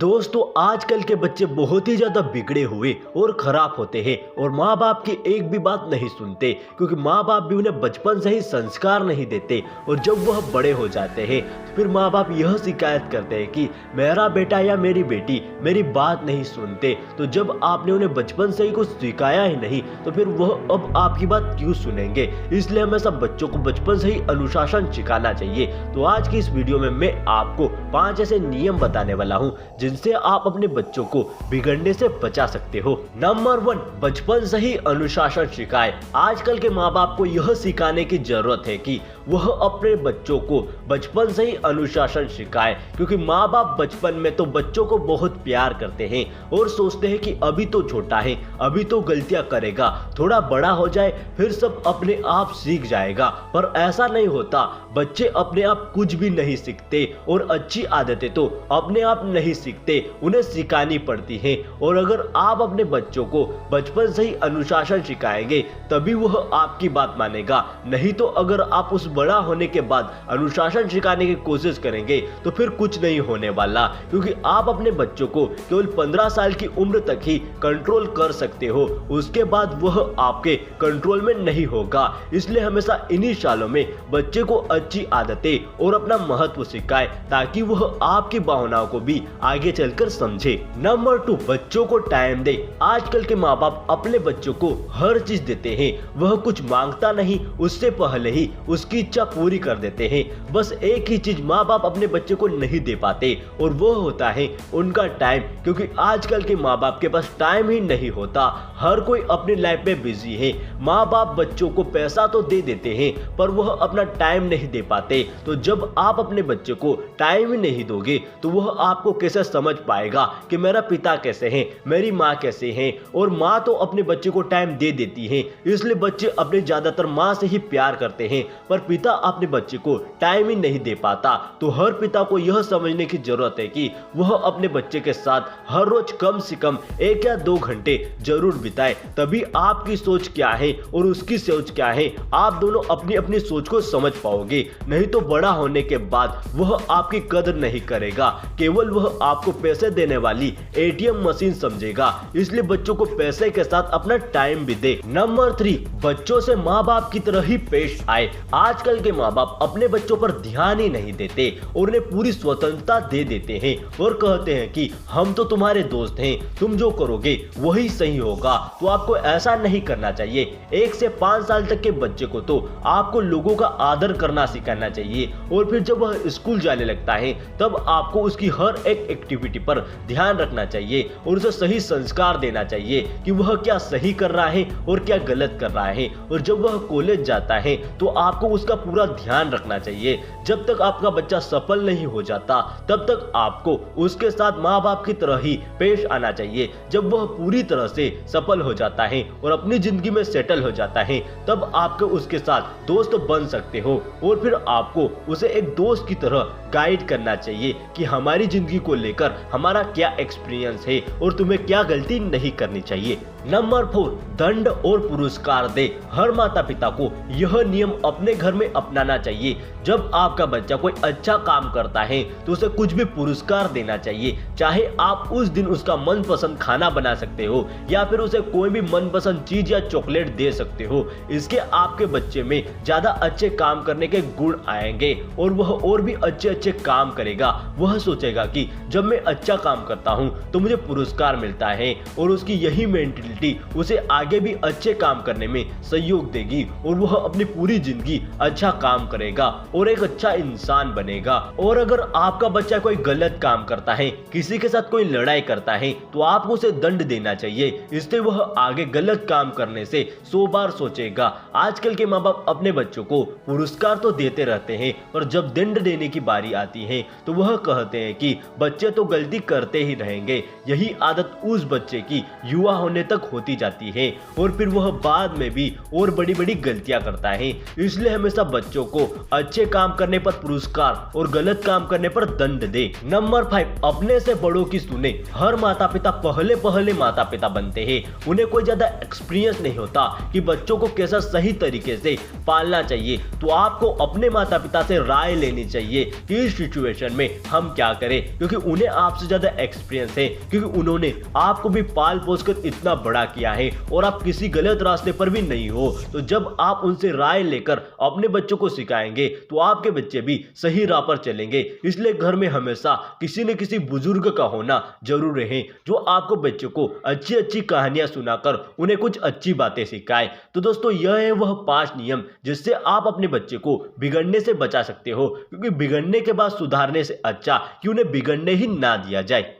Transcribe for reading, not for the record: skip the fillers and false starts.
दोस्तों आजकल के बच्चे बहुत ही ज्यादा बिगड़े हुए और खराब होते हैं और माँ बाप की एक भी बात नहीं सुनते क्योंकि माँ बाप भी उन्हें बचपन से ही संस्कार नहीं देते और जब वह बड़े हो जाते हैं तो फिर माँ बाप यह शिकायत करते हैं कि मेरा बेटा या मेरी बेटी मेरी बात नहीं सुनते। तो जब आपने उन्हें बचपन से ही कुछ सिखाया ही नहीं तो फिर वह अब आपकी बात क्यों सुनेंगे। इसलिए हमेशा बच्चों को बचपन से ही अनुशासन सिखाना चाहिए। तो आज की इस वीडियो में मैं आपको 5 ऐसे नियम बताने वाला हूँ जिनसे आप अपने बच्चों को बिगड़ने से बचा सकते हो। नंबर 1, बचपन से ही अनुशासन सिखाएं। आजकल के माँ बाप को यह सिखाने की जरूरत है कि वह अपने बच्चों को बचपन से ही अनुशासन सिखाएं क्योंकि माँ बाप बचपन में तो बच्चों को बहुत प्यार करते हैं और सोचते हैं कि अभी तो छोटा है, अभी तो गलतियां करेगा, थोड़ा बड़ा हो जाए फिर सब अपने आप सीख जाएगा। पर ऐसा नहीं होता। बच्चे अपने आप कुछ भी नहीं सीखते और अच्छी आदतें तो अपने आप नहीं सीखते, उन्हें सिखानी पड़ती है। और अगर आप अपने बच्चों को बचपन से ही अनुशासन सिखाएंगे तभी वह आपकी बात मानेगा। नहीं तो अगर आप उस बड़ा होने के बाद अनुशासन सिखाने की कोशिश करेंगे तो फिर कुछ नहीं होने वाला क्योंकि आप अपने बच्चों को केवल 15 साल की उम्र तक ही कंट्रोल कर सकते हो, उसके बाद वह आपके कंट्रोल में नहीं होगा। इसलिए हमेशा इन्हीं सालों में बच्चे को अच्छी आदतें और अपना महत्व सिखाएं ताकि वह आपकी भावनाओं को भी आगे चलकर समझे। नंबर 2, बच्चों को टाइम दे। आजकल के माँ बाप अपने बच्चों को हर चीज देते हैं, वह कुछ मांगता नहीं उससे पहले ही उसकी इच्छा पूरी कर देते हैं। बस एक ही चीज माँ बाप अपने बच्चे को नहीं दे पाते और वो होता है उनका टाइम, क्योंकि आजकल के माँ बाप के पास टाइम ही नहीं होता। हर कोई अपनी लाइफ में बिजी है। माँ बाप बच्चों को पैसा तो दे देते हैं पर वह अपना टाइम नहीं दे पाते। तो जब आप अपने बच्चे को टाइम ही नहीं दोगे तो वह आपको कैसे समझ पाएगा कि मेरा पिता कैसे हैं, मेरी माँ कैसे हैं। और माँ तो अपने बच्चे को टाइम दे देती है, इसलिए बच्चे अपने ज्यादातर माँ से ही प्यार करते हैं। पर पिता अपने बच्चे को टाइम ही नहीं दे पाता। तो हर पिता को यह समझने की जरूरत है कि वह अपने बच्चे के साथ हर रोज कम से कम 1 या 2 घंटे जरूर बिताए। तभी आपकी सोच क्या है और उसकी सोच क्या है, आप दोनों अपनी अपनी सोच को समझ पाओगे। नहीं तो बड़ा होने के बाद वह आपकी कदर नहीं करेगा, केवल वह आपको पैसे देने वाली ATM मशीन समझेगा। इसलिए बच्चों को पैसे के साथ अपना टाइम भी दे। नंबर 3, बच्चों से माँ बाप की तरह ही पेश आए। आजकल के माँ बाप अपने बच्चों पर ध्यान ही नहीं देते और उन्हें पूरी स्वतंत्रता दे देते हैं और कहते हैं कि हम तो तुम्हारे दोस्त हैं, तुम जो करोगे वही सही होगा। तो आपको ऐसा नहीं करना चाहिए। 1 से 5 साल तक के बच्चे को तो आपको लोगों का आदर करना सिखाना चाहिए और फिर जब वह स्कूल जाने लगता है तब आपको उसकी हर एक एक्टिविटी पर ध्यान रखना चाहिए और उसे सही संस्कार देना चाहिए कि वह क्या सही कर रहा है और क्या गलत कर रहा है। और जब वह कॉलेज जाता है तो आपको उसका पूरा ध्यान रखना चाहिए। जब तक आपका बच्चा सफल नहीं हो जाता तब तक आपको उसके साथ माँ बाप की तरह ही पेश आना चाहिए। जब वह पूरी तरह से सफल हो जाता है और अपनी जिंदगी में सेटल हो जाता है तब आपको उसके साथ दोस्त बन सकते हो और फिर आपको उसे एक दोस्त की तरह गाइड करना चाहिए कि हमारी जिंदगी को लेकर हमारा क्या एक्सपीरियंस है और तुम्हें क्या गलती नहीं करनी चाहिए। नंबर 4, दंड और पुरस्कार दे। हर माता पिता को यह नियम अपने घर में अपनाना चाहिए। जब आपका बच्चा कोई अच्छा काम करता है तो उसे कुछ भी पुरस्कार देना चाहिए। चाहे आप उस दिन उसका मनपसंद खाना बना सकते हो या फिर उसे कोई भी मनपसंद चीज या चॉकलेट दे सकते हो। इसके आपके बच्चे में ज्यादा अच्छे काम करने के गुण आएंगे और वह और भी अच्छे काम करेगा। वह सोचेगा कि जब मैं अच्छा काम करता हूं तो मुझे पुरस्कार मिलता है और उसकी यही मेंटालिटी उसे आगे भी अच्छे काम करने में सहयोग देगी और वह अपनी पूरी जिंदगी अच्छा काम करेगा और एक अच्छा इंसान बनेगा। और अगर आपका बच्चा कोई गलत काम करता है, किसी के साथ कोई लड़ाई करता है तो आपको उसे दंड देना चाहिए। इससे वह आगे गलत काम करने से 100 बार सोचेगा। आजकल के माँ बाप अपने बच्चों को पुरस्कार तो देते रहते हैं पर जब दंड देने की बारी आती है तो वह कहते हैं कि बच्चे तो गलती करते ही रहेंगे। यही आदत उस बच्चे की युवा होने तक तक होती जाती है और फिर वह बाद में भी और बड़ी बड़ी गलतियां करता है। इसलिए हमेशा बच्चों को अच्छे काम करने पर पुरस्कार और गलत काम करने पर दंड दे। नंबर 5, अपने से बड़ों की सुने। हर माता पिता पहले माता पिता बनते हैं, उन्हें कोई ज्यादा एक्सपीरियंस नहीं होता कि बच्चों को कैसा सही तरीके से पालना चाहिए। तो आपको अपने माता पिता से राय लेनी चाहिए कि इस सिचुएशन में हम क्या करें, क्योंकि उन्हें आपसे ज्यादा एक्सपीरियंस है, क्योंकि उन्होंने आपको भी पाल पोस कर इतना बड़ा किया है और आप किसी गलत रास्ते पर भी नहीं हो। तो जब आप उनसे राय लेकर अपने बच्चों को सिखाएंगे तो आपके बच्चे भी सही राह पर चलेंगे। इसलिए घर में हमेशा किसी न किसी बुजुर्ग का होना जरूर है, जो आपको बच्चों को अच्छी अच्छी कहानियां सुनाकर उन्हें कुछ अच्छी बातें सिखाए। तो दोस्तों, यह है वह 5 नियम जिससे आप अपने बच्चे को बिगड़ने से बचा सकते हो, क्योंकि बिगड़ने के बाद सुधारने से अच्छा कि उन्हें बिगड़ने ही ना दिया जाए।